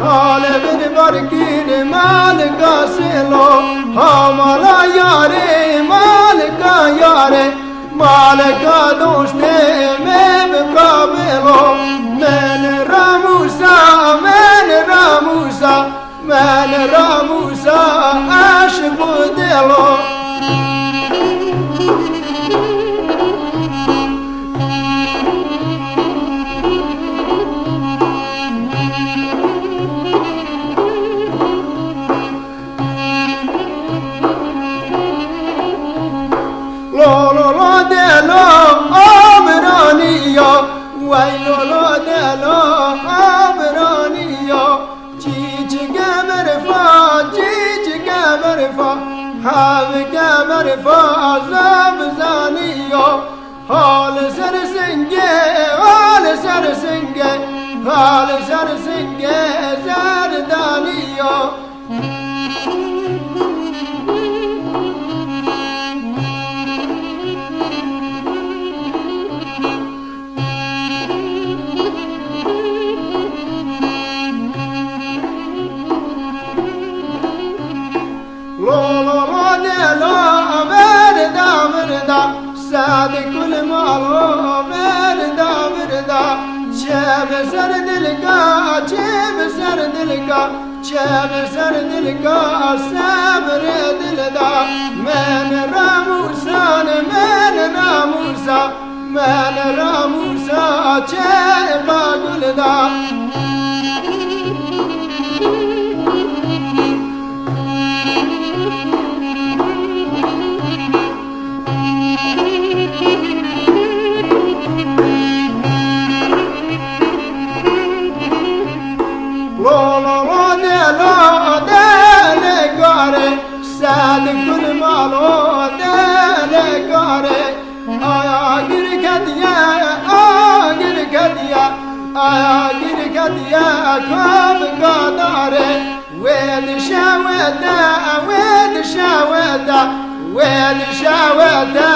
حال بر برگیر مالکا سلو همالا یاره مالکا یاره مالکا دوسته میں بقابلو من راموسا من راموسا من راموسا عاشق دلو لولو دلو عمرانية ويلولو دلو عمرانية جيجي قمر فا جيجي قمر فا حاب قمر فا زبزانية حال سر سنگه حال سر سنگه حال سر سنگه زردانية سادي كل مالو مردا مردا شاب سر دلكا شاب سر دلكا شاب سر دلكا صبر دلدا من راموسا من راموسا من راموسا شاب قلدا سادي كل مالو دل كاري آگر کدیا آگر کدیا آگر کدیا کام قداره وين شاودا وين شاودا وين شاودا